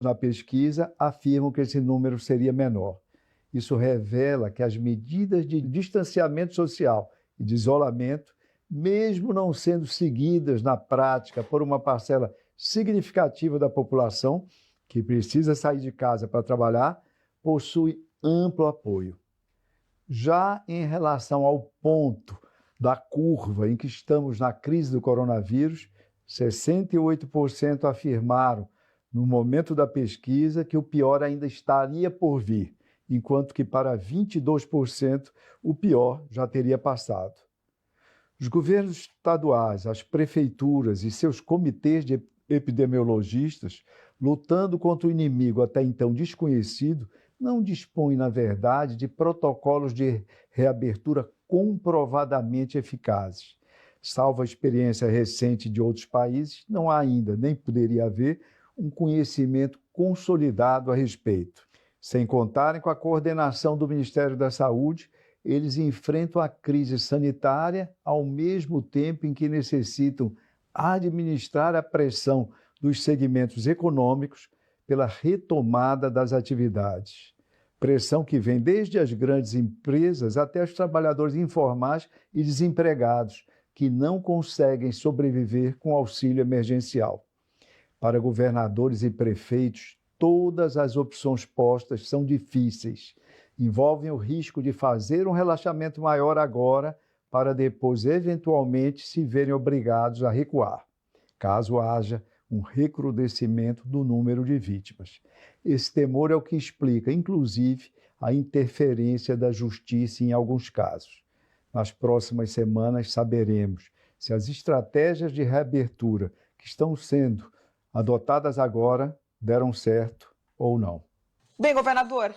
na pesquisa afirmam que esse número seria menor. Isso revela que as medidas de distanciamento social e de isolamento, mesmo não sendo seguidas na prática por uma parcela significativa da população, que precisa sair de casa para trabalhar, possui amplo apoio. Já em relação ao ponto da curva em que estamos na crise do coronavírus, 68% afirmaram, no momento da pesquisa, que o pior ainda estaria por vir, enquanto que para 22% o pior já teria passado. Os governos estaduais, as prefeituras e seus comitês de epidemiologistas, lutando contra o inimigo até então desconhecido, não dispõem, na verdade, de protocolos de reabertura comprovadamente eficazes. Salvo a experiência recente de outros países, não há ainda, nem poderia haver, um conhecimento consolidado a respeito. Sem contarem com a coordenação do Ministério da Saúde, eles enfrentam a crise sanitária ao mesmo tempo em que necessitam administrar a pressão dos segmentos econômicos pela retomada das atividades. Pressão que vem desde as grandes empresas até os trabalhadores informais e desempregados, que não conseguem sobreviver com auxílio emergencial. Para governadores e prefeitos, todas as opções postas são difíceis. Envolvem o risco de fazer um relaxamento maior agora, para depois, eventualmente, se verem obrigados a recuar, caso haja um recrudescimento do número de vítimas. Esse temor é o que explica, inclusive, a interferência da justiça em alguns casos. Nas próximas semanas saberemos se as estratégias de reabertura que estão sendo adotadas agora deram certo ou não. Bem, governador,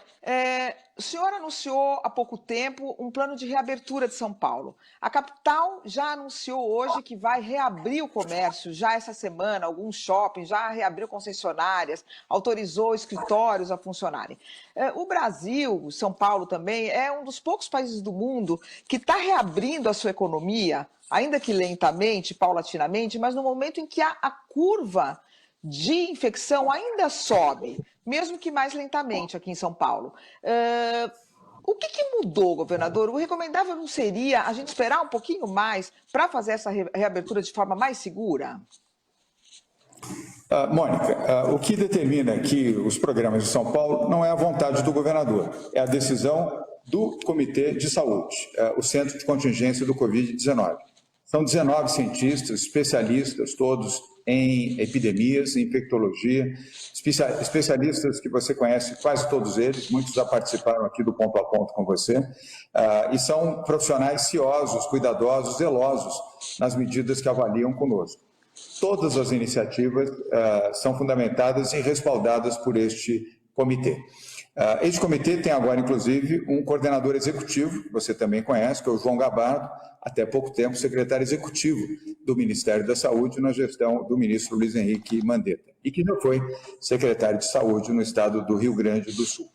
o senhor anunciou há pouco tempo um plano de reabertura de São Paulo. A capital já anunciou hoje que vai reabrir o comércio já essa semana, alguns shoppings já reabriu concessionárias, autorizou escritórios a funcionarem. O Brasil, São Paulo também, é um dos poucos países do mundo que está reabrindo a sua economia, ainda que lentamente, paulatinamente, mas no momento em que a curva de infecção ainda sobe, mesmo que mais lentamente aqui em São Paulo. O que mudou, governador? O recomendável não seria a gente esperar um pouquinho mais para fazer essa reabertura de forma mais segura? Mônica, o que determina aqui os programas de São Paulo não é a vontade do governador, é a decisão do Comitê de Saúde, o Centro de Contingência do Covid-19. São 19 cientistas, especialistas, todos em epidemias, em infectologia, especialistas que você conhece, quase todos eles, muitos já participaram aqui do Ponto a Ponto com você, e são profissionais ciosos, cuidadosos, zelosos nas medidas que avaliam conosco. Todas as iniciativas são fundamentadas e respaldadas por este comitê. Este comitê tem agora, inclusive, um coordenador executivo, que você também conhece, que é o João Gabardo, até pouco tempo secretário executivo do Ministério da Saúde na gestão do ministro Luiz Henrique Mandetta, e que já foi secretário de Saúde no estado do Rio Grande do Sul.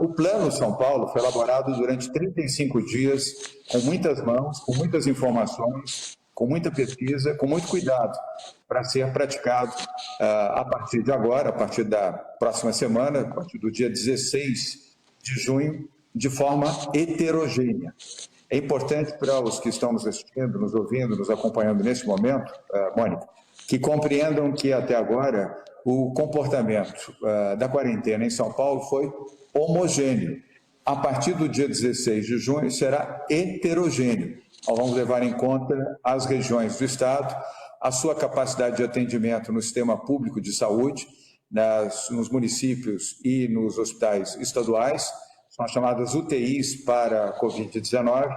O Plano São Paulo foi elaborado durante 35 dias, com muitas mãos, com muitas informações, com muita pesquisa, com muito cuidado, para ser praticado a partir de agora, a partir da próxima semana, a partir do dia 16 de junho, de forma heterogênea. É importante para os que estão nos assistindo, nos ouvindo, nos acompanhando nesse momento, Mônica, que compreendam que até agora o comportamento da quarentena em São Paulo foi homogêneo. A partir do dia 16 de junho será heterogêneo. Nós vamos levar em conta as regiões do estado, a sua capacidade de atendimento no sistema público de saúde, nos municípios e nos hospitais estaduais, são as chamadas UTIs para a Covid-19,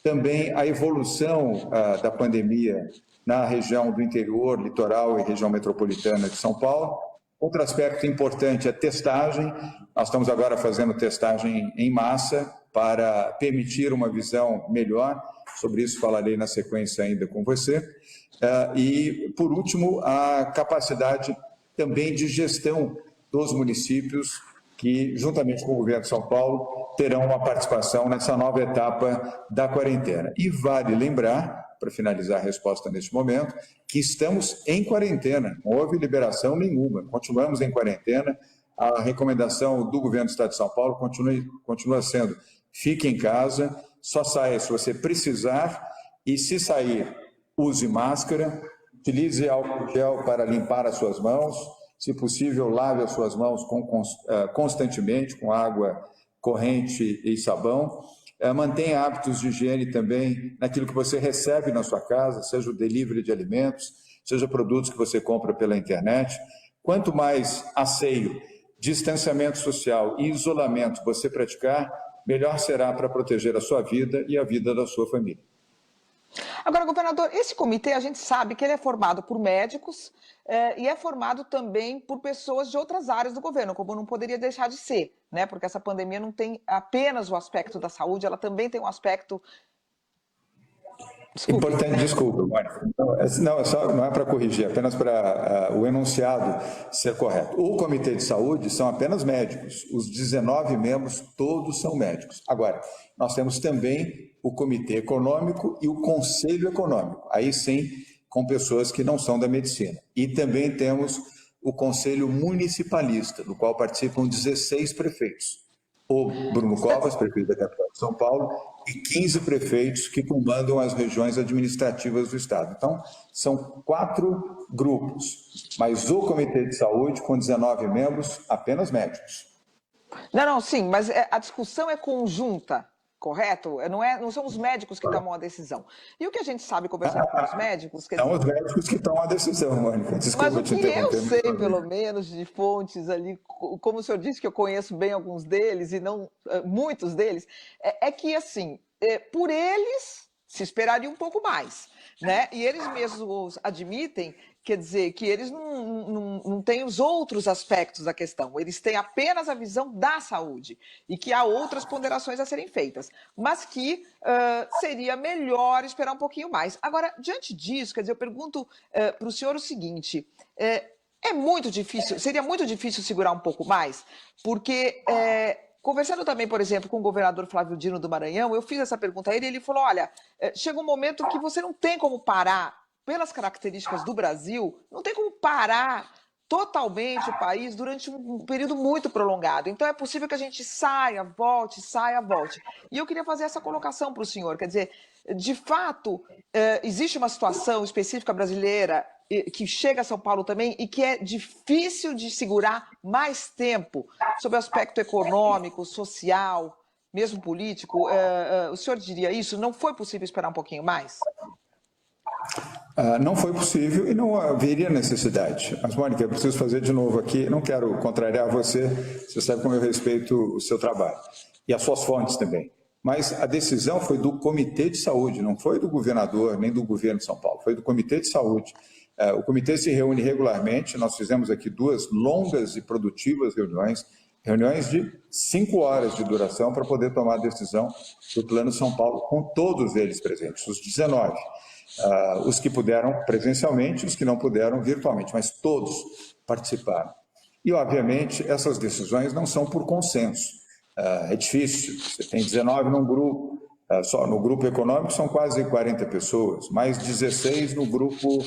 também a evolução da pandemia na região do interior, litoral e região metropolitana de São Paulo. Outro aspecto importante é testagem. Nós estamos agora fazendo testagem em massa para permitir uma visão melhor. Sobre isso falarei na sequência ainda com você. E, por último, a capacidade também de gestão dos municípios que, juntamente com o governo de São Paulo, terão uma participação nessa nova etapa da quarentena. E vale lembrar para finalizar a resposta neste momento, que estamos em quarentena, não houve liberação nenhuma, continuamos em quarentena. A recomendação do governo do Estado de São Paulo continua sendo: fique em casa, só saia se você precisar e, se sair, use máscara, utilize álcool gel para limpar as suas mãos, se possível, lave as suas mãos constantemente com água corrente e sabão. Mantenha hábitos de higiene também naquilo que você recebe na sua casa, seja o delivery de alimentos, seja produtos que você compra pela internet. Quanto mais asseio, distanciamento social e isolamento você praticar, melhor será para proteger a sua vida e a vida da sua família. Agora, governador, esse comitê, a gente sabe que ele é formado por médicos e é formado também por pessoas de outras áreas do governo, como não poderia deixar de ser, né? Porque essa pandemia não tem apenas o aspecto da saúde, ela também tem um aspecto... Importante, desculpa, Mônica. Não é para corrigir, apenas para o enunciado ser correto. O Comitê de Saúde são apenas médicos, os 19 membros todos são médicos. Agora, nós temos também o Comitê Econômico e o Conselho Econômico, aí sim, com pessoas que não são da medicina. E também temos o Conselho Municipalista, do qual participam 16 prefeitos. O Bruno Covas, prefeito da capital de São Paulo, e 15 prefeitos que comandam as regiões administrativas do Estado. Então, são 4 grupos, mas o Comitê de Saúde, com 19 membros, apenas médicos. Não, sim, mas a discussão é conjunta, correto? Não são os médicos que tomam a decisão. E o que a gente sabe, conversando com os médicos... São os médicos que tomam a decisão, Mônica. Desculpa, mas o que eu sei, pelo menos, de fontes ali, como o senhor disse que eu conheço bem alguns deles, e não muitos deles, é que, assim, por eles se esperaria um pouco mais, né? E eles mesmos admitem, quer dizer, que eles não têm os outros aspectos da questão, eles têm apenas a visão da saúde e que há outras ponderações a serem feitas, mas que seria melhor esperar um pouquinho mais. Agora, diante disso, quer dizer, eu pergunto para o senhor o seguinte, seria muito difícil segurar um pouco mais, porque... conversando também, por exemplo, com o governador Flávio Dino do Maranhão, eu fiz essa pergunta a ele e ele falou, olha, chega um momento que você não tem como parar, pelas características do Brasil, não tem como parar totalmente o país durante um período muito prolongado. Então é possível que a gente saia, volte. E eu queria fazer essa colocação para o senhor, quer dizer, de fato, existe uma situação específica brasileira que chega a São Paulo também e que é difícil de segurar mais tempo sob o aspecto econômico, social, mesmo político. O senhor diria isso? Não foi possível esperar um pouquinho mais? Não foi possível e não haveria necessidade. Mas, Mônica, eu preciso fazer de novo aqui, não quero contrariar você sabe como eu respeito o seu trabalho e as suas fontes também. Mas a decisão foi do Comitê de Saúde, não foi do governador nem do governo de São Paulo, foi do Comitê de Saúde. O comitê se reúne regularmente, nós fizemos aqui 2 longas e produtivas reuniões de 5 horas de duração para poder tomar a decisão do Plano São Paulo, com todos eles presentes, os 19. Os que puderam presencialmente, os que não puderam virtualmente, mas todos participaram. E, obviamente, essas decisões não são por consenso. É difícil, você tem 19 num grupo, só no grupo econômico são quase 40 pessoas, mais 16 no grupo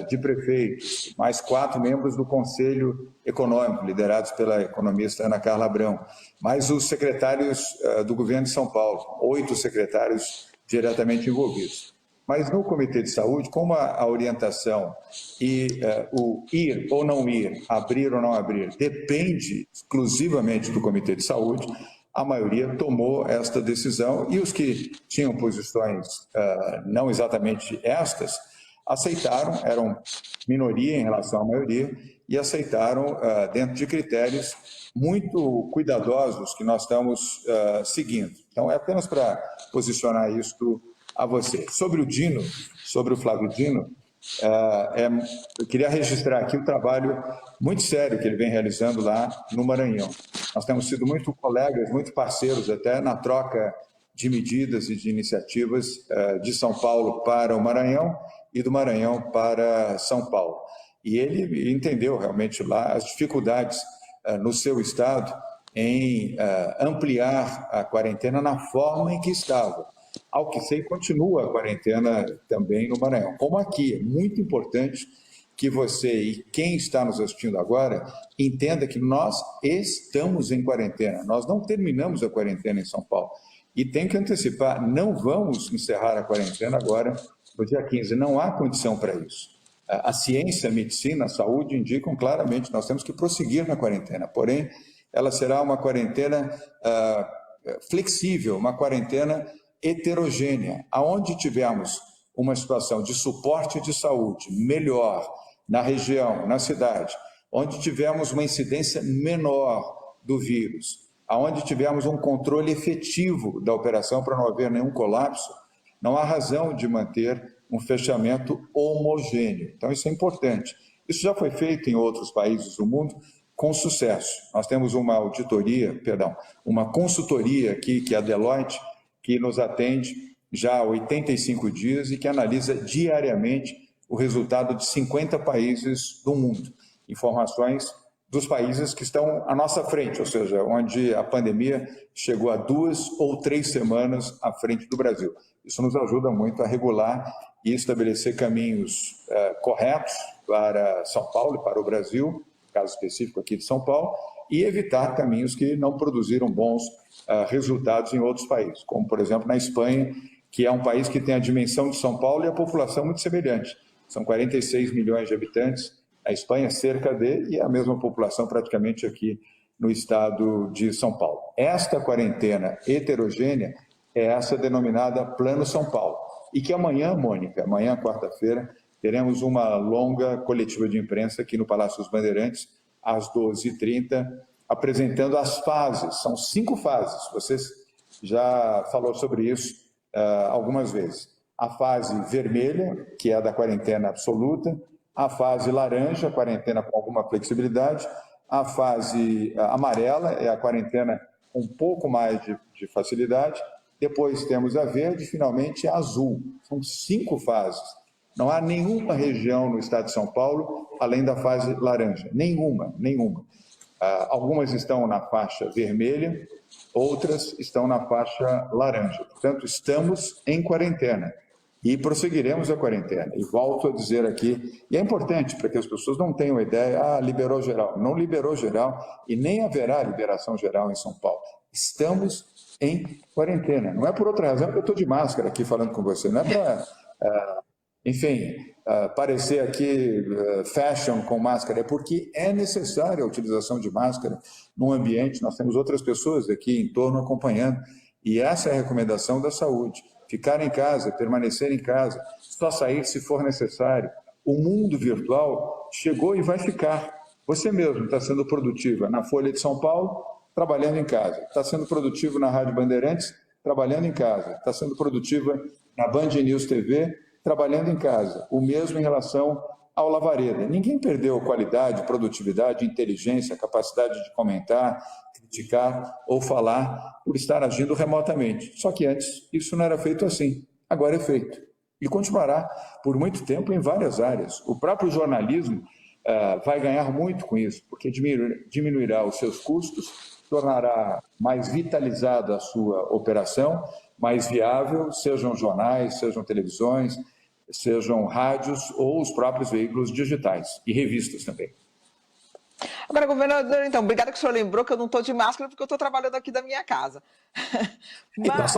de prefeitos, mais 4 membros do Conselho Econômico, liderados pela economista Ana Carla Abrão, mais os secretários do governo de São Paulo, 8 secretários diretamente envolvidos. Mas no Comitê de Saúde, como a orientação e o ir ou não ir, abrir ou não abrir, depende exclusivamente do Comitê de Saúde, a maioria tomou esta decisão e os que tinham posições não exatamente estas, aceitaram, eram minoria em relação à maioria, e aceitaram dentro de critérios muito cuidadosos que nós estamos seguindo. Então, é apenas para posicionar isto a você. Sobre o Dino, sobre o Flávio Dino, eu queria registrar aqui o trabalho muito sério que ele vem realizando lá no Maranhão. Nós temos sido muito colegas, muito parceiros até na troca de medidas e de iniciativas de São Paulo para o Maranhão e do Maranhão para São Paulo. E ele entendeu realmente lá as dificuldades no seu estado em ampliar a quarentena na forma em que estava. Ao que sei, continua a quarentena também no Maranhão. Como aqui, é muito importante que você e quem está nos assistindo agora entenda que nós estamos em quarentena. Nós não terminamos a quarentena em São Paulo. E tem que antecipar, não vamos encerrar a quarentena agora, no dia 15. Não há condição para isso. A ciência, a medicina, a saúde indicam claramente que nós temos que prosseguir na quarentena. Porém, ela será uma quarentena flexível, uma quarentena heterogênea. Aonde tivermos uma situação de suporte de saúde melhor na região, na cidade, onde tivermos uma incidência menor do vírus, aonde tivermos um controle efetivo da operação para não haver nenhum colapso, não há razão de manter um fechamento homogêneo. Então, isso é importante. Isso já foi feito em outros países do mundo com sucesso. Nós temos uma uma consultoria aqui, que é a Deloitte, que nos atende já há 85 dias e que analisa diariamente o resultado de 50 países do mundo. Informações dos países que estão à nossa frente, ou seja, onde a pandemia chegou a 2 ou 3 semanas à frente do Brasil. Isso nos ajuda muito a regular e estabelecer caminhos corretos para São Paulo e para o Brasil, caso específico aqui de São Paulo, e evitar caminhos que não produziram bons resultados em outros países, como, por exemplo, na Espanha, que é um país que tem a dimensão de São Paulo e a população muito semelhante. São 46 milhões de habitantes, a Espanha cerca de, e a mesma população praticamente aqui no estado de São Paulo. Esta quarentena heterogênea é essa denominada Plano São Paulo. E que amanhã, Mônica, amanhã, quarta-feira, teremos uma longa coletiva de imprensa aqui no Palácio dos Bandeirantes, às 12h30, apresentando as fases. São 5 fases, você já falou sobre isso algumas vezes. A fase vermelha, que é a da quarentena absoluta, a fase laranja, quarentena com alguma flexibilidade, a fase amarela, é a quarentena com um pouco mais de facilidade, depois temos a verde e, finalmente, a azul. São 5 fases. Não há nenhuma região no estado de São Paulo além da fase laranja. Nenhuma. Algumas estão na faixa vermelha, outras estão na faixa laranja. Portanto, estamos em quarentena e prosseguiremos a quarentena. E volto a dizer aqui, e é importante para que as pessoas não tenham ideia, liberou geral. Não liberou geral e nem haverá liberação geral em São Paulo. Estamos em quarentena. Não é por outra razão que eu estou de máscara aqui falando com você, não é para, parecer aqui fashion com máscara, é porque é necessária a utilização de máscara num ambiente, nós temos outras pessoas aqui em torno acompanhando, e essa é a recomendação da saúde, ficar em casa, permanecer em casa, só sair se for necessário. O mundo virtual chegou e vai ficar. Você mesmo está sendo produtiva na Folha de São Paulo, trabalhando em casa. Está sendo produtivo na Rádio Bandeirantes, trabalhando em casa. Está sendo produtiva na Band News TV, trabalhando em casa. O mesmo em relação ao Lavareda. Ninguém perdeu qualidade, produtividade, inteligência, capacidade de comentar, criticar ou falar por estar agindo remotamente. Só que antes isso não era feito assim. Agora é feito. E continuará por muito tempo em várias áreas. O próprio jornalismo vai ganhar muito com isso, porque diminuirá os seus custos, tornará mais vitalizada a sua operação, mais viável, sejam jornais, sejam televisões, sejam rádios ou os próprios veículos digitais e revistas também. Agora, governador, então, obrigada que o senhor lembrou que eu não estou de máscara porque eu estou trabalhando aqui da minha casa. Mas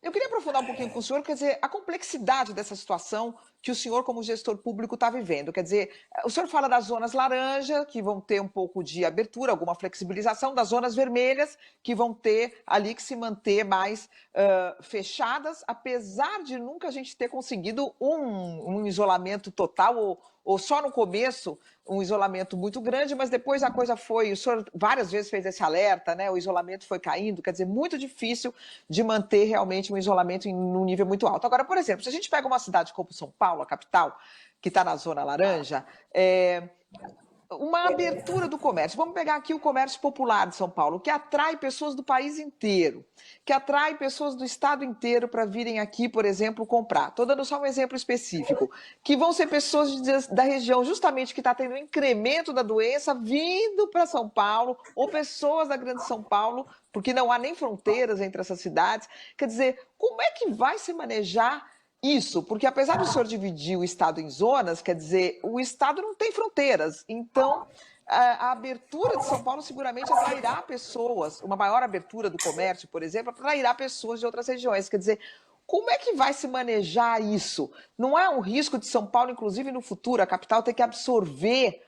eu queria aprofundar um pouquinho com o senhor, quer dizer, a complexidade dessa situação que o senhor, como gestor público, está vivendo. Quer dizer, o senhor fala das zonas laranja, que vão ter um pouco de abertura, alguma flexibilização, das zonas vermelhas, que vão ter ali que se manter mais fechadas, apesar de nunca a gente ter conseguido um isolamento total, ou só no começo um isolamento muito grande, mas depois a coisa foi, o senhor várias vezes fez esse alerta, né? O isolamento foi caindo, quer dizer, muito difícil de manter realmente um isolamento num nível muito alto. Agora, por exemplo, se a gente pega uma cidade como São Paulo, a capital, que está na zona laranja, uma abertura do comércio. Vamos pegar aqui o comércio popular de São Paulo, que atrai pessoas do país inteiro, que atrai pessoas do estado inteiro para virem aqui, por exemplo, comprar. Estou dando só um exemplo específico, que vão ser pessoas da região justamente que está tendo um incremento da doença vindo para São Paulo, ou pessoas da Grande São Paulo, porque não há nem fronteiras entre essas cidades. Quer dizer, como é que vai se manejar isso? Porque apesar do senhor dividir o Estado em zonas, quer dizer, o Estado não tem fronteiras. Então, a abertura de São Paulo seguramente atrairá pessoas, uma maior abertura do comércio, por exemplo, atrairá pessoas de outras regiões. Quer dizer, como é que vai se manejar isso? Não há um risco de São Paulo, inclusive no futuro, a capital ter que absorver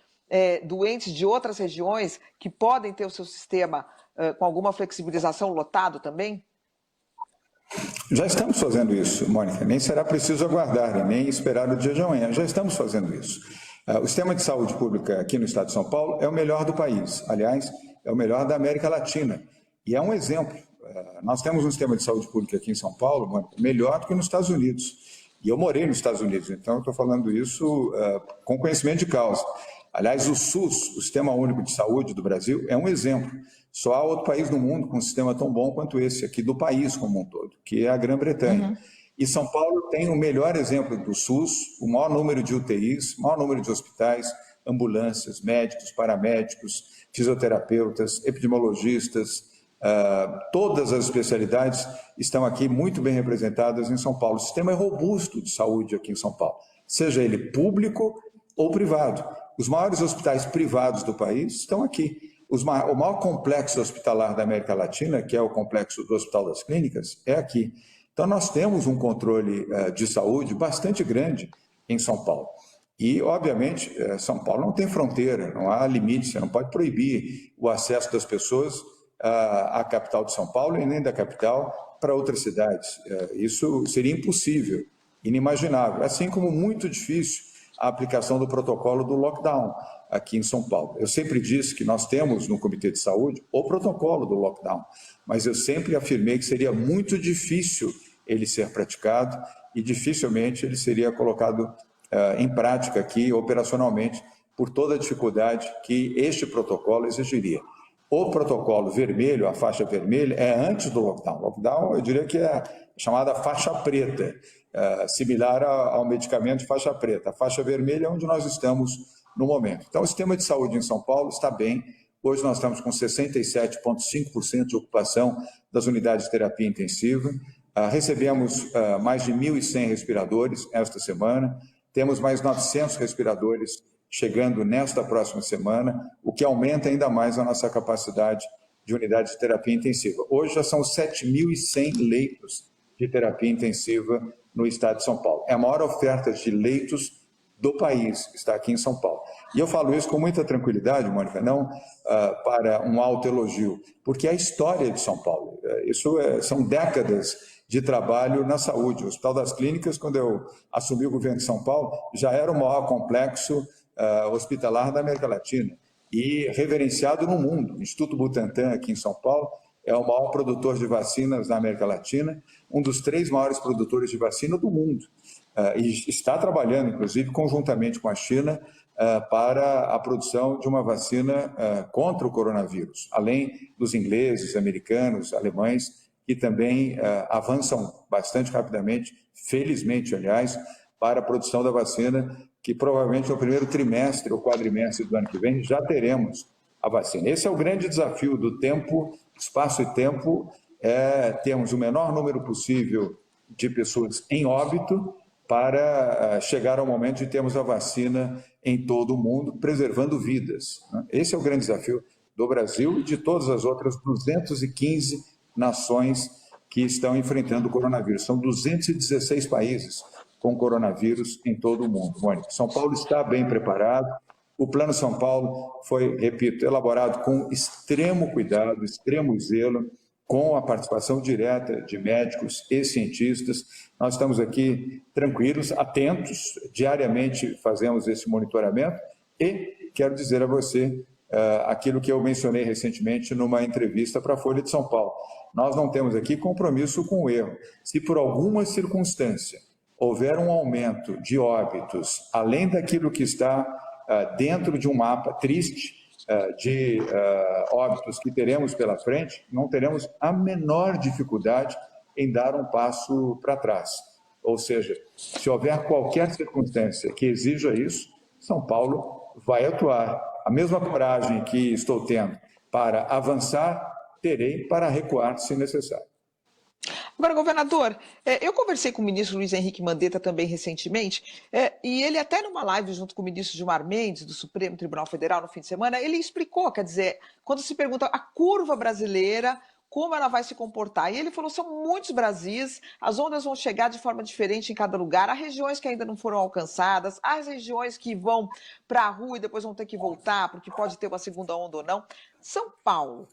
doentes de outras regiões que podem ter o seu sistema com alguma flexibilização lotado também? Já estamos fazendo isso, Mônica. Nem será preciso aguardar, nem esperar o dia de amanhã. Já estamos fazendo isso. O sistema de saúde pública aqui no estado de São Paulo é o melhor do país. Aliás, é o melhor da América Latina. E é um exemplo. Nós temos um sistema de saúde pública aqui em São Paulo, Mônica, melhor do que nos Estados Unidos. E eu morei nos Estados Unidos, então eu estou falando isso com conhecimento de causa. Aliás, o SUS, o Sistema Único de Saúde do Brasil, é um exemplo. Só há outro país no mundo com um sistema tão bom quanto esse aqui do país como um todo, que é a Grã-Bretanha. Uhum. E São Paulo tem o melhor exemplo do SUS, o maior número de UTIs, o maior número de hospitais, ambulâncias, médicos, paramédicos, fisioterapeutas, epidemiologistas, todas as especialidades estão aqui muito bem representadas em São Paulo. O sistema é robusto de saúde aqui em São Paulo, seja ele público ou privado. Os maiores hospitais privados do país estão aqui. O maior complexo hospitalar da América Latina, que é o complexo do Hospital das Clínicas, é aqui. Então, nós temos um controle de saúde bastante grande em São Paulo. E, obviamente, São Paulo não tem fronteira, não há limite, você não pode proibir o acesso das pessoas à capital de São Paulo e nem da capital para outras cidades. Isso seria impossível, inimaginável, assim como muito difícil a aplicação do protocolo do lockdown aqui em São Paulo. Eu sempre disse que nós temos no Comitê de Saúde o protocolo do lockdown, mas eu sempre afirmei que seria muito difícil ele ser praticado e dificilmente ele seria colocado em prática aqui operacionalmente por toda a dificuldade que este protocolo exigiria. O protocolo vermelho, a faixa vermelha, é antes do lockdown. O lockdown, eu diria que é chamada faixa preta, similar ao medicamento de faixa preta. A faixa vermelha é onde nós estamos no momento. Então, o sistema de saúde em São Paulo está bem. Hoje nós estamos com 67,5% de ocupação das unidades de terapia intensiva. Recebemos mais de 1.100 respiradores esta semana. Temos mais 900 respiradores chegando nesta próxima semana, o que aumenta ainda mais a nossa capacidade de unidade de terapia intensiva. Hoje já são 7.100 leitos de terapia intensiva no estado de São Paulo. É a maior oferta de leitos do país, que está aqui em São Paulo. E eu falo isso com muita tranquilidade, Mônica, não para um autoelogio, porque é a história de São Paulo. São décadas de trabalho na saúde. O Hospital das Clínicas, quando eu assumi o governo de São Paulo, já era o maior complexo hospitalar da América Latina e reverenciado no mundo. O Instituto Butantan, aqui em São Paulo, é o maior produtor de vacinas da América Latina, um dos 3 maiores produtores de vacina do mundo. E está trabalhando, inclusive, conjuntamente com a China, para a produção de uma vacina contra o coronavírus, além dos ingleses, americanos, alemães, que também avançam bastante rapidamente, felizmente, aliás, para a produção da vacina, que provavelmente no primeiro trimestre ou quadrimestre do ano que vem já teremos a vacina. Esse é o grande desafio do tempo, espaço e tempo, termos o menor número possível de pessoas em óbito para chegar ao momento de termos a vacina em todo o mundo, preservando vidas. Esse é o grande desafio do Brasil e de todas as outras 215 nações que estão enfrentando o coronavírus. São 216 países com coronavírus em todo o mundo. Mônica, São Paulo está bem preparado. O Plano São Paulo foi, repito, elaborado com extremo cuidado, extremo zelo, com a participação direta de médicos e cientistas. Nós estamos aqui tranquilos, atentos, diariamente fazemos esse monitoramento e quero dizer a você aquilo que eu mencionei recentemente numa entrevista para a Folha de São Paulo. Nós não temos aqui compromisso com o erro. Se por alguma circunstância houver um aumento de óbitos, além daquilo que está dentro de um mapa triste de óbitos que teremos pela frente, não teremos a menor dificuldade em dar um passo para trás. Ou seja, se houver qualquer circunstância que exija isso, São Paulo vai atuar. A mesma coragem que estou tendo para avançar, terei para recuar se necessário. Agora, governador, eu conversei com o ministro Luiz Henrique Mandetta também recentemente, e ele até numa live junto com o ministro Gilmar Mendes, do Supremo Tribunal Federal, no fim de semana, ele explicou, quer dizer, quando se pergunta a curva brasileira, como ela vai se comportar. E ele falou, são muitos Brasis, as ondas vão chegar de forma diferente em cada lugar, há regiões que ainda não foram alcançadas, há regiões que vão para a rua e depois vão ter que voltar, porque pode ter uma segunda onda ou não. São Paulo,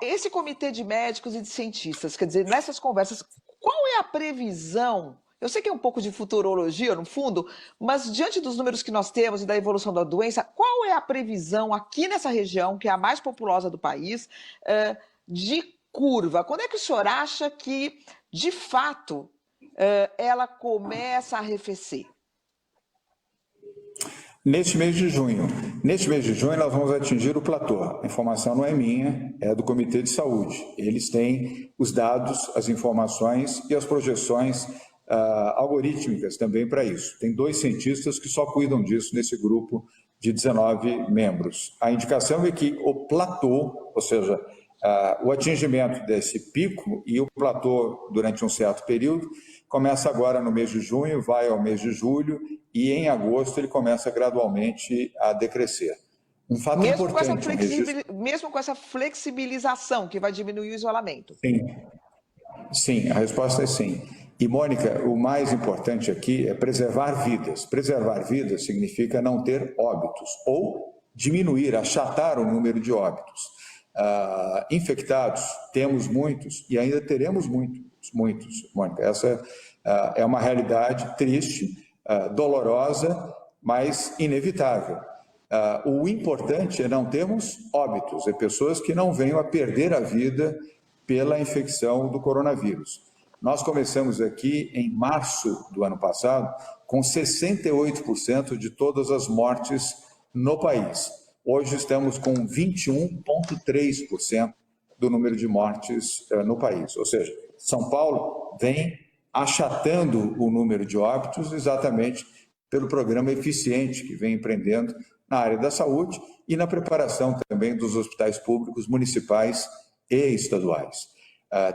esse comitê de médicos e de cientistas, quer dizer, nessas conversas, qual é a previsão? Eu sei que é um pouco de futurologia, no fundo, mas diante dos números que nós temos e da evolução da doença, qual é a previsão aqui nessa região, que é a mais populosa do país, de curva? Quando é que o senhor acha que, de fato, ela começa a arrefecer? Neste mês de junho. Neste mês de junho, nós vamos atingir o platô. A informação não é minha, é do Comitê de Saúde. Eles têm os dados, as informações e as projeções algorítmicas também para isso. Tem 2 cientistas que só cuidam disso nesse grupo de 19 membros. A indicação é que o platô, ou seja, o atingimento desse pico e o platô durante um certo período, começa agora no mês de junho, vai ao mês de julho e em agosto ele começa gradualmente a decrescer. Um fato importante... Mesmo com essa flexibilização que vai diminuir o isolamento? Sim, a resposta é sim. E, Mônica, o mais importante aqui é preservar vidas. Preservar vidas significa não ter óbitos ou diminuir, achatar o número de óbitos. Infectados, temos muitos e ainda teremos muitos, Mônica. Essa é uma realidade triste, dolorosa, mas inevitável. O importante é não termos óbitos, é pessoas que não venham a perder a vida pela infecção do coronavírus. Nós começamos aqui em março do ano passado com 68% de todas as mortes no país. Hoje estamos com 21,3% do número de mortes no país. Ou seja, São Paulo vem achatando o número de óbitos exatamente pelo programa eficiente que vem empreendendo na área da saúde e na preparação também dos hospitais públicos, municipais e estaduais.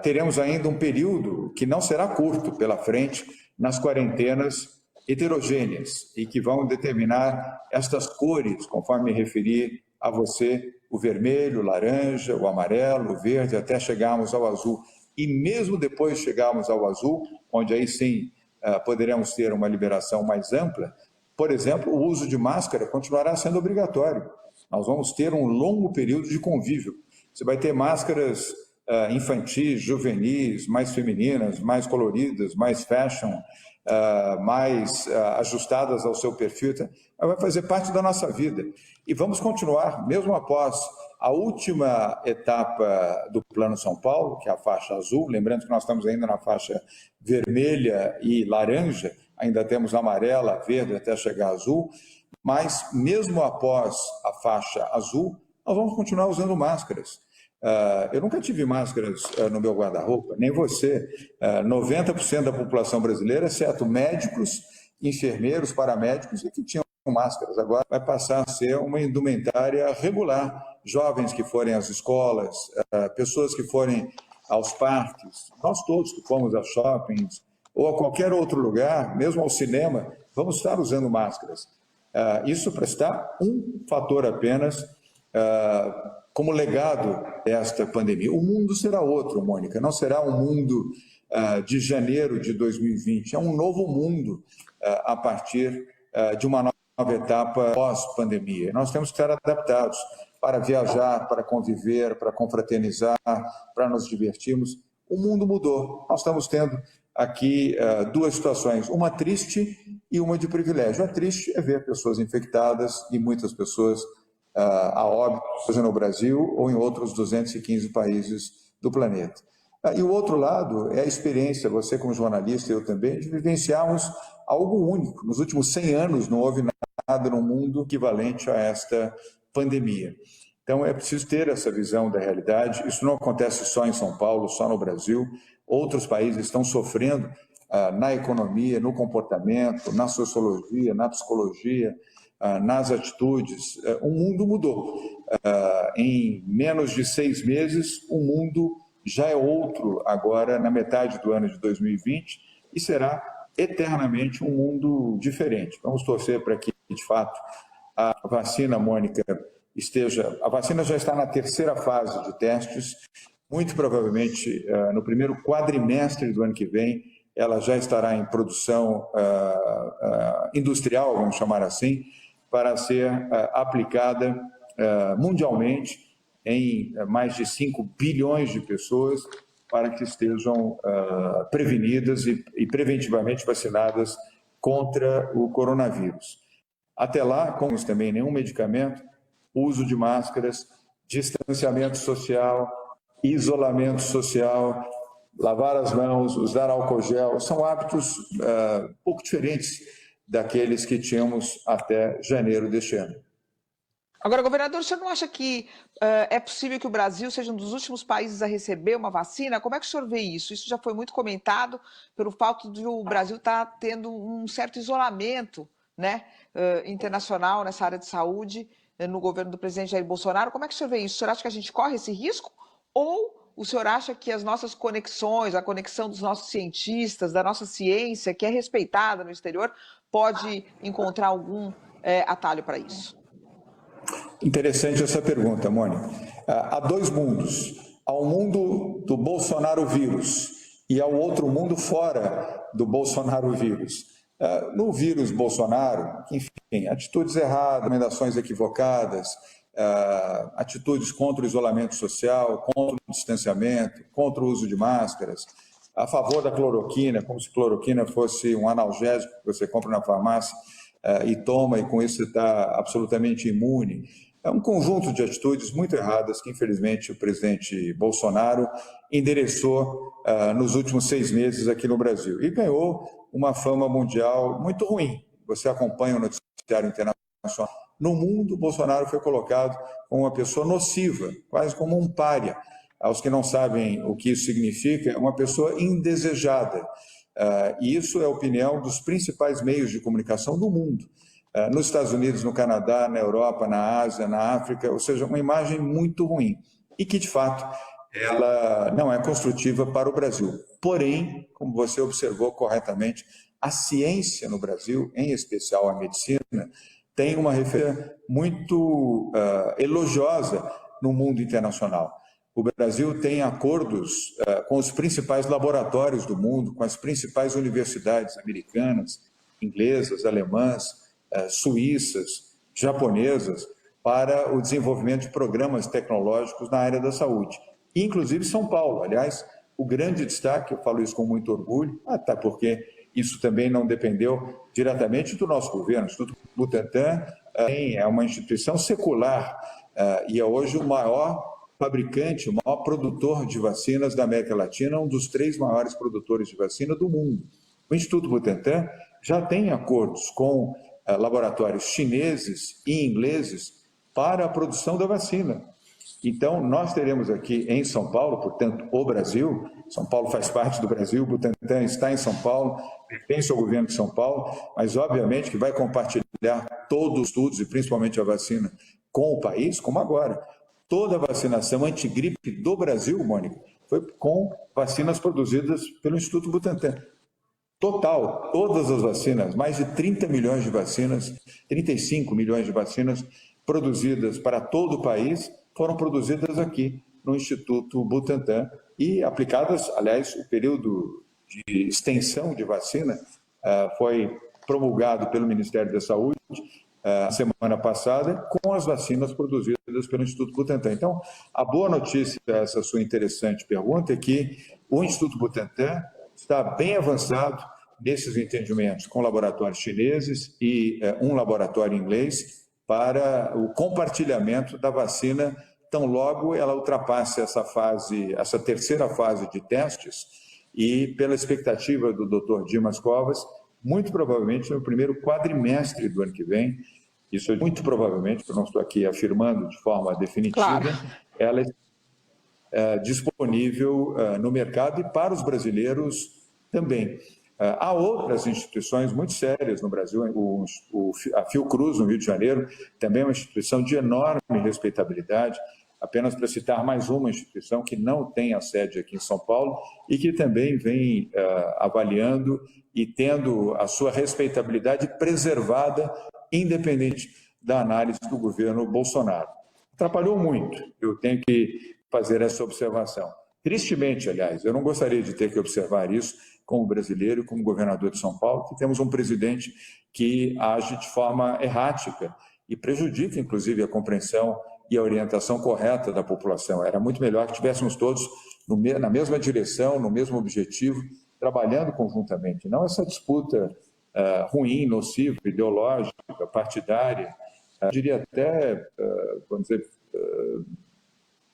Teremos ainda um período que não será curto pela frente nas quarentenas heterogêneas e que vão determinar estas cores, conforme me referi a você, o vermelho, o laranja, o amarelo, o verde, até chegarmos ao azul. E mesmo depois de chegarmos ao azul, onde aí sim poderemos ter uma liberação mais ampla, por exemplo, o uso de máscara continuará sendo obrigatório. Nós vamos ter um longo período de convívio. Você vai ter máscaras infantis, juvenis, mais femininas, mais coloridas, mais fashion, mais ajustadas ao seu perfil, vai fazer parte da nossa vida. E vamos continuar, mesmo após a última etapa do Plano São Paulo, que é a faixa azul, lembrando que nós estamos ainda na faixa vermelha e laranja, ainda temos amarela, verde até chegar azul, mas mesmo após a faixa azul, nós vamos continuar usando máscaras. Eu nunca tive máscaras no meu guarda-roupa, nem você. 90% da população brasileira, exceto médicos, enfermeiros, paramédicos, que tinham máscaras. Agora vai passar a ser uma indumentária regular. Jovens que forem às escolas, pessoas que forem aos parques, nós todos que fomos a shoppings ou a qualquer outro lugar, mesmo ao cinema, vamos estar usando máscaras. Isso para citar um fator apenas como legado desta pandemia. O mundo será outro, Mônica, não será um mundo de janeiro de 2020, é um novo mundo a partir de uma nova etapa pós-pandemia. Nós temos que estar adaptados para viajar, para conviver, para confraternizar, para nos divertirmos. O mundo mudou. Nós estamos tendo aqui 2 situações, uma triste e uma de privilégio. A triste é ver pessoas infectadas e muitas pessoas a óbito, seja no Brasil ou em outros 215 países do planeta. E o outro lado é a experiência, você como jornalista e eu também, de vivenciarmos algo único. Nos últimos 100 anos não houve nada no mundo equivalente a esta pandemia. Então é preciso ter essa visão da realidade. Isso não acontece só em São Paulo, só no Brasil. Outros países estão sofrendo na economia, no comportamento, na sociologia, na psicologia, nas atitudes. O mundo mudou. Em menos de 6 meses, o mundo já é outro agora na metade do ano de 2020 e será eternamente um mundo diferente. Vamos torcer para que, de fato, a vacina, Mônica, a vacina já está na 3ª fase de testes, muito provavelmente no primeiro quadrimestre do ano que vem, ela já estará em produção industrial, vamos chamar assim, para ser aplicada mundialmente em mais de 5 bilhões de pessoas para que estejam prevenidas e preventivamente vacinadas contra o coronavírus. Até lá, como também nenhum medicamento, uso de máscaras, distanciamento social, isolamento social, lavar as mãos, usar álcool gel, são hábitos um pouco diferentes daqueles que tínhamos até janeiro deste ano. Agora, governador, o senhor não acha que é possível que o Brasil seja um dos últimos países a receber uma vacina? Como é que o senhor vê isso? Isso já foi muito comentado pelo fato de o Brasil estar tendo um certo isolamento, né, internacional nessa área de saúde, no governo do presidente Jair Bolsonaro. Como é que o senhor vê isso? O senhor acha que a gente corre esse risco? Ou o senhor acha que as nossas conexões, a conexão dos nossos cientistas, da nossa ciência, que é respeitada no exterior, pode encontrar algum atalho para isso? Interessante essa pergunta, Mônica. Há 2 mundos. Há um mundo do Bolsonaro vírus e há um outro mundo fora do Bolsonaro vírus. No vírus Bolsonaro, enfim, atitudes erradas, recomendações equivocadas, atitudes contra o isolamento social, contra o distanciamento, contra o uso de máscaras, a favor da cloroquina, como se cloroquina fosse um analgésico que você compra na farmácia e toma, e com isso você está absolutamente imune. É um conjunto de atitudes muito erradas que, infelizmente, o presidente Bolsonaro endereçou nos últimos 6 meses aqui no Brasil e ganhou uma fama mundial muito ruim. Você acompanha o noticiário internacional. No mundo, Bolsonaro foi colocado como uma pessoa nociva, quase como um pária. Aos que não sabem o que isso significa, é uma pessoa indesejada. E isso é a opinião dos principais meios de comunicação do mundo. Nos Estados Unidos, no Canadá, na Europa, na Ásia, na África, ou seja, uma imagem muito ruim e que, de fato, ela não é construtiva para o Brasil. Porém, como você observou corretamente, a ciência no Brasil, em especial a medicina, tem uma referência muito elogiosa no mundo internacional. O Brasil tem acordos com os principais laboratórios do mundo, com as principais universidades americanas, inglesas, alemãs, suíças, japonesas, para o desenvolvimento de programas tecnológicos na área da saúde. Inclusive São Paulo, aliás, o grande destaque, eu falo isso com muito orgulho, até porque isso também não dependeu diretamente do nosso governo. O Instituto Butantan é uma instituição secular e é hoje o maior fabricante, o maior produtor de vacinas da América Latina, um dos 3 maiores produtores de vacina do mundo. O Instituto Butantan já tem acordos com laboratórios chineses e ingleses para a produção da vacina. Então, nós teremos aqui em São Paulo, portanto, o Brasil, São Paulo faz parte do Brasil, o Butantan está em São Paulo, pertence ao governo de São Paulo, mas obviamente que vai compartilhar todos os estudos e principalmente a vacina com o país, como agora. Toda a vacinação antigripe do Brasil, Mônica, foi com vacinas produzidas pelo Instituto Butantan. Total, todas as vacinas, mais de 30 milhões de vacinas, 35 milhões de vacinas produzidas para todo o país, foram produzidas aqui no Instituto Butantan e aplicadas, aliás, o período de extensão de vacina foi promulgado pelo Ministério da Saúde semana passada com as vacinas produzidas pelo Instituto Butantan. Então, a boa notícia dessa sua interessante pergunta é que o Instituto Butantan está bem avançado nesses entendimentos com laboratórios chineses e um laboratório inglês para o compartilhamento da vacina tão logo ela ultrapasse essa terceira fase de testes, e pela expectativa do Dr. Dimas Covas, muito provavelmente no primeiro quadrimestre do ano que vem, isso é muito provavelmente, eu não estou aqui afirmando de forma definitiva, Claro. ela é disponível no mercado e para os brasileiros também. Há outras instituições muito sérias no Brasil, a Fiocruz, no Rio de Janeiro, também é uma instituição de enorme respeitabilidade, apenas para citar mais uma instituição que não tem a sede aqui em São Paulo e que também vem avaliando e tendo a sua respeitabilidade preservada, independente da análise do governo Bolsonaro. Atrapalhou muito, eu tenho que fazer essa observação. Tristemente, aliás, eu não gostaria de ter que observar isso como brasileiro e como governador de São Paulo, que temos um presidente que age de forma errática e prejudica, inclusive, a compreensão e a orientação correta da população. Era muito melhor que estivéssemos todos na mesma direção, no mesmo objetivo, trabalhando conjuntamente, não essa disputa ruim, nociva, ideológica, partidária, diria até, vamos dizer,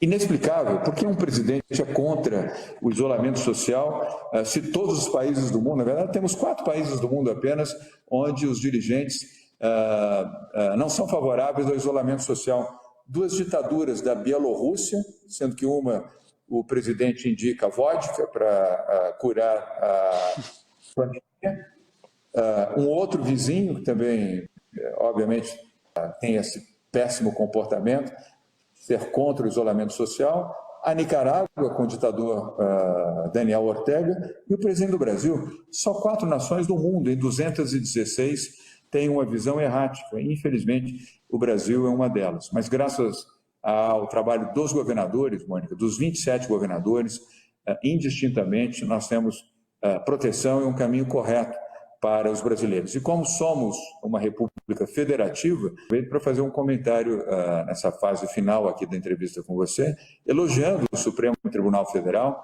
inexplicável. Por que um presidente é contra o isolamento social se todos os países do mundo, na verdade temos 4 países do mundo apenas, onde os dirigentes não são favoráveis ao isolamento social. 2 ditaduras da Bielorrússia, sendo que o presidente indica vodka para curar a pandemia. Um outro vizinho que também, obviamente, tem esse péssimo comportamento, ser contra o isolamento social, a Nicarágua, com o ditador Daniel Ortega, e o presidente do Brasil. Só 4 nações do mundo, em 216, têm uma visão errática. Infelizmente, o Brasil é uma delas. Mas graças ao trabalho dos governadores, Mônica, dos 27 governadores, indistintamente, nós temos proteção e um caminho correto para os brasileiros. E como somos uma república federativa, veio para fazer um comentário nessa fase final aqui da entrevista com você, elogiando o Supremo Tribunal Federal,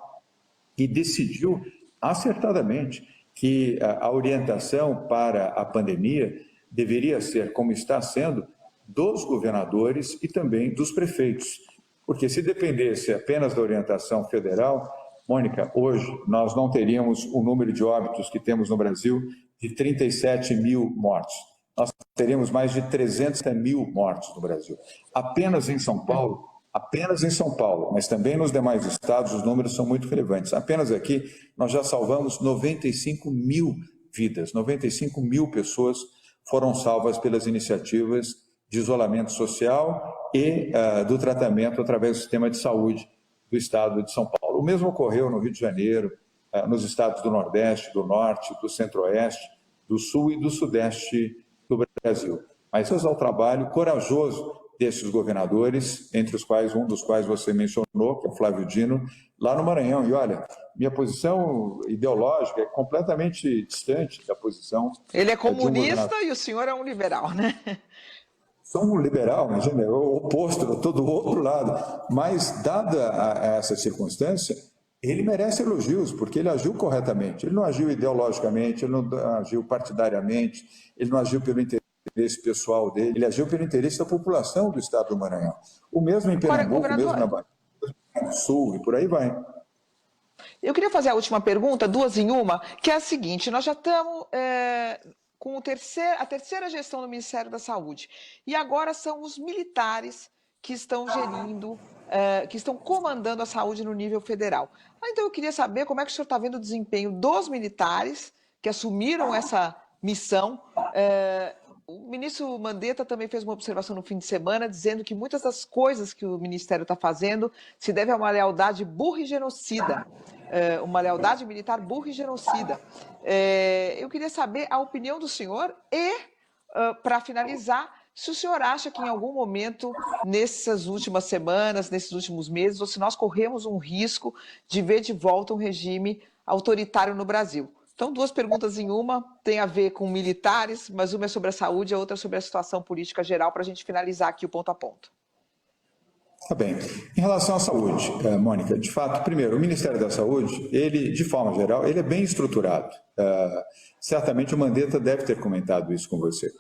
que decidiu acertadamente que a orientação para a pandemia deveria ser, como está sendo, dos governadores e também dos prefeitos. Porque se dependesse apenas da orientação federal, Mônica, hoje nós não teríamos o número de óbitos que temos no Brasil de 37 mil mortes. Nós teríamos mais de 300 mil mortes no Brasil. Apenas em São Paulo, mas também nos demais estados os números são muito relevantes. Apenas aqui nós já salvamos 95 mil vidas, 95 mil pessoas foram salvas pelas iniciativas de isolamento social e do tratamento através do sistema de saúde do estado de São Paulo. O mesmo ocorreu no Rio de Janeiro, nos estados do Nordeste, do Norte, do Centro-Oeste, do Sul e do Sudeste do Brasil. Mas graças ao trabalho corajoso desses governadores, entre os quais um dos quais você mencionou, que é o Flávio Dino, lá no Maranhão. E olha, minha posição ideológica é completamente distante da posição... Ele é comunista e o senhor é um liberal, né? Sou um liberal, imagina, é o oposto, eu estou do outro lado. Mas, dada essa circunstância, ele merece elogios, porque ele agiu corretamente. Ele não agiu ideologicamente, ele não agiu partidariamente, ele não agiu pelo interesse pessoal dele, ele agiu pelo interesse da população do estado do Maranhão. O mesmo em Pernambuco, o mesmo na Bahia, no Sul, e por aí vai. Eu queria fazer a última pergunta, 2 em 1, que é a seguinte: nós já estamos com a terceira gestão do Ministério da Saúde, e agora são os militares que estão gerindo, que estão comandando a saúde no nível federal. Então eu queria saber como é que o senhor está vendo o desempenho dos militares que assumiram essa missão. O ministro Mandetta também fez uma observação no fim de semana, dizendo que muitas das coisas que o Ministério está fazendo se deve a uma lealdade burra e genocida, uma lealdade militar burra e genocida. Eu queria saber a opinião do senhor e, para finalizar, se o senhor acha que em algum momento, nessas últimas semanas, nesses últimos meses, ou se nós corremos um risco de ver de volta um regime autoritário no Brasil. Então, 2 perguntas em uma, tem a ver com militares, mas uma é sobre a saúde e a outra sobre a situação política geral, para a gente finalizar aqui o ponto a ponto. Tá bem. Em relação à saúde, Mônica, de fato, primeiro, o Ministério da Saúde, ele, de forma geral, ele é bem estruturado. Certamente o Mandetta deve ter comentado isso com você.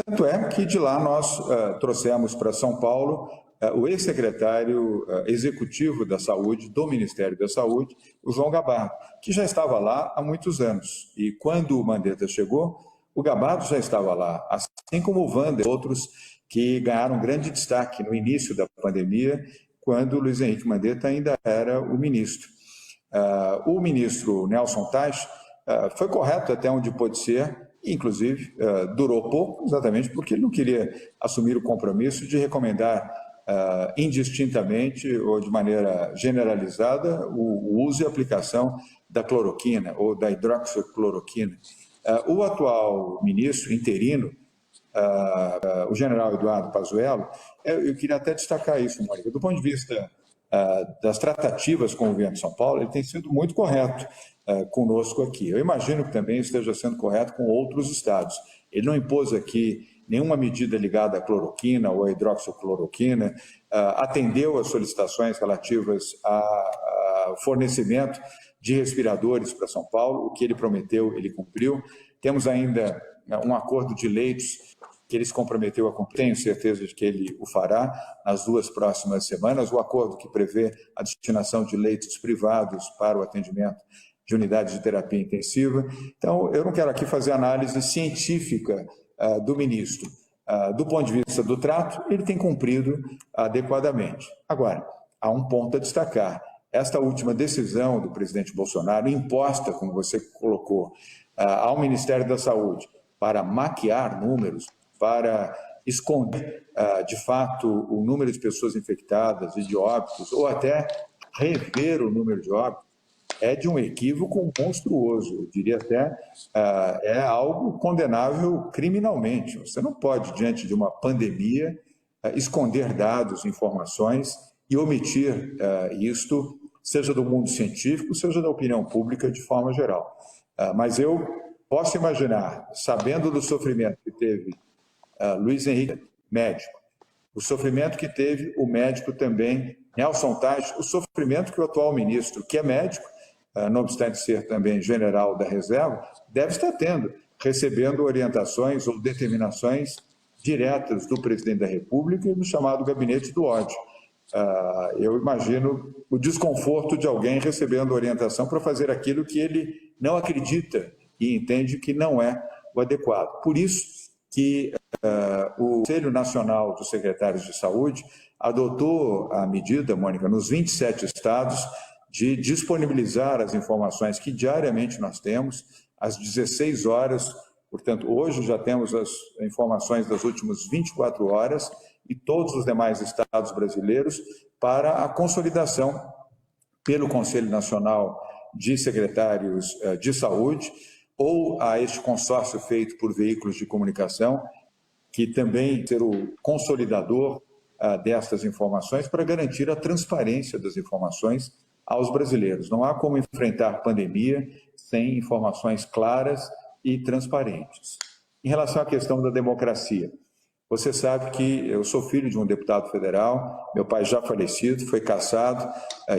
Tanto é que de lá nós trouxemos para São Paulo o ex-secretário executivo da Saúde, do Ministério da Saúde, o João Gabardo, que já estava lá há muitos anos. E quando o Mandetta chegou, o Gabardo já estava lá, assim como o Wander e outros que ganharam grande destaque no início da pandemia, quando o Luiz Henrique Mandetta ainda era o ministro. O ministro Nelson Teich foi correto até onde pôde ser, inclusive durou pouco, exatamente porque ele não queria assumir o compromisso de recomendar indistintamente ou de maneira generalizada o uso e aplicação da cloroquina ou da hidroxicloroquina. O atual ministro interino, o general Eduardo Pazuello, eu queria até destacar isso, Mônica, do ponto de vista das tratativas com o governo de São Paulo, ele tem sido muito correto conosco aqui. Eu imagino que também esteja sendo correto com outros estados. Ele não impôs aqui nenhuma medida ligada à cloroquina ou à hidroxicloroquina, atendeu às solicitações relativas ao fornecimento de respiradores para São Paulo, o que ele prometeu, ele cumpriu. Temos ainda um acordo de leitos que ele se comprometeu a cumprir, tenho certeza de que ele o fará nas 2 próximas semanas, o acordo que prevê a destinação de leitos privados para o atendimento de unidades de terapia intensiva. Então, eu não quero aqui fazer análise científica do ministro. Do ponto de vista do trato, ele tem cumprido adequadamente. Agora, há um ponto a destacar. Esta última decisão do presidente Bolsonaro, imposta, como você colocou, ao Ministério da Saúde, para maquiar números, para esconder, de fato, o número de pessoas infectadas e de óbitos, ou até rever o número de óbitos, é de um equívoco monstruoso. Eu diria até, é algo condenável criminalmente. Você não pode, diante de uma pandemia, esconder dados, informações e omitir isto, seja do mundo científico, seja da opinião pública de forma geral. Mas eu posso imaginar, sabendo do sofrimento que teve Luiz Henrique, médico, o sofrimento que teve o médico também, Nelson Teich, o sofrimento que o atual ministro, que é médico, não obstante ser também general da reserva, deve estar tendo, recebendo orientações ou determinações diretas do presidente da República e do chamado gabinete do ódio. Eu imagino o desconforto de alguém recebendo orientação para fazer aquilo que ele não acredita e entende que não é o adequado. Por isso que o Conselho Nacional dos Secretários de Saúde adotou a medida, Mônica, nos 27 estados, de disponibilizar as informações que diariamente nós temos, às 16 horas, portanto, hoje já temos as informações das últimas 24 horas e todos os demais estados brasileiros para a consolidação pelo Conselho Nacional de Secretários de Saúde ou a este consórcio feito por veículos de comunicação, que também ser o consolidador destas informações para garantir a transparência das informações aos brasileiros. Não há como enfrentar pandemia sem informações claras e transparentes. Em relação à questão da democracia, você sabe que eu sou filho de um deputado federal, meu pai já falecido, foi cassado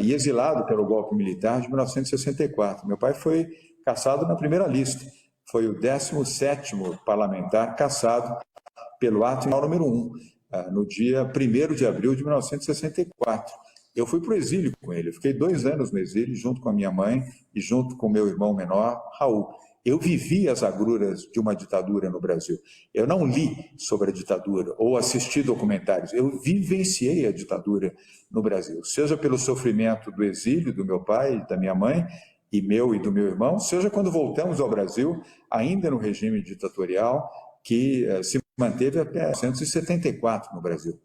e exilado pelo golpe militar de 1964. Meu pai foi cassado na primeira lista, foi o 17º parlamentar cassado pelo ato número 1, no dia 1º de abril de 1964. Eu fui para o exílio com ele, eu fiquei 2 anos no exílio, junto com a minha mãe e junto com meu irmão menor, Raul. Eu vivi as agruras de uma ditadura no Brasil. Eu não li sobre a ditadura ou assisti documentários, eu vivenciei a ditadura no Brasil, seja pelo sofrimento do exílio do meu pai e da minha mãe, e meu e do meu irmão, seja quando voltamos ao Brasil, ainda no regime ditatorial, que se manteve até 1974 no Brasil.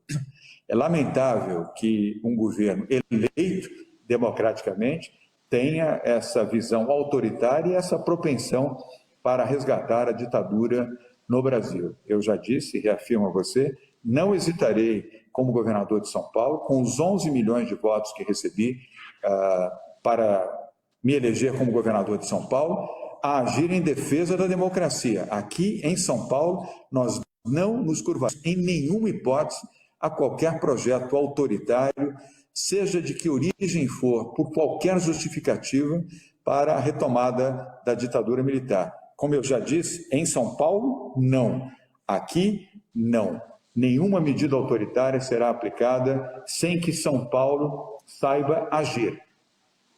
É lamentável que um governo eleito democraticamente tenha essa visão autoritária e essa propensão para resgatar a ditadura no Brasil. Eu já disse e reafirmo a você, não hesitarei como governador de São Paulo, com os 11 milhões de votos que recebi para me eleger como governador de São Paulo, a agir em defesa da democracia. Aqui em São Paulo, nós não nos curvaremos em nenhuma hipótese a qualquer projeto autoritário, seja de que origem for, por qualquer justificativa, para a retomada da ditadura militar. Como eu já disse, em São Paulo, não. Aqui, não. Nenhuma medida autoritária será aplicada sem que São Paulo saiba agir.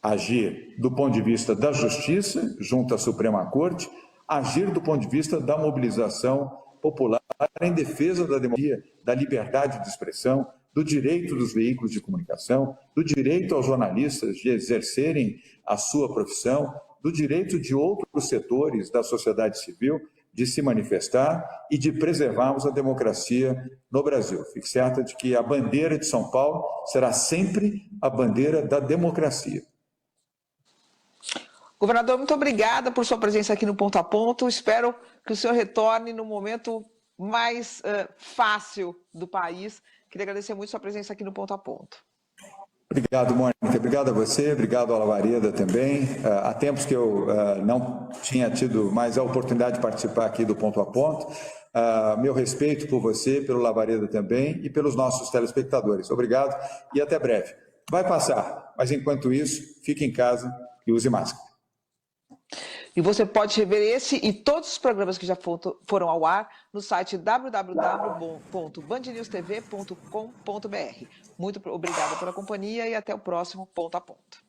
Agir do ponto de vista da justiça, junto à Suprema Corte, agir do ponto de vista da mobilização popular em defesa da democracia, da liberdade de expressão, do direito dos veículos de comunicação, do direito aos jornalistas de exercerem a sua profissão, do direito de outros setores da sociedade civil de se manifestar e de preservarmos a democracia no Brasil. Fique certa de que a bandeira de São Paulo será sempre a bandeira da democracia. Governador, muito obrigada por sua presença aqui no Ponto a Ponto. Espero que o senhor retorne no momento mais fácil do país. Queria agradecer muito sua presença aqui no Ponto a Ponto. Obrigado, Mônica. Obrigado a você, obrigado ao Lavareda também. Há tempos que eu não tinha tido mais a oportunidade de participar aqui do Ponto a Ponto. Meu respeito por você, pelo Lavareda também e pelos nossos telespectadores. Obrigado e até breve. Vai passar, mas enquanto isso, fique em casa e use máscara. E você pode rever esse e todos os programas que já foram ao ar no site www.bandnewstv.com.br. Muito obrigada pela companhia e até o próximo Ponto a Ponto.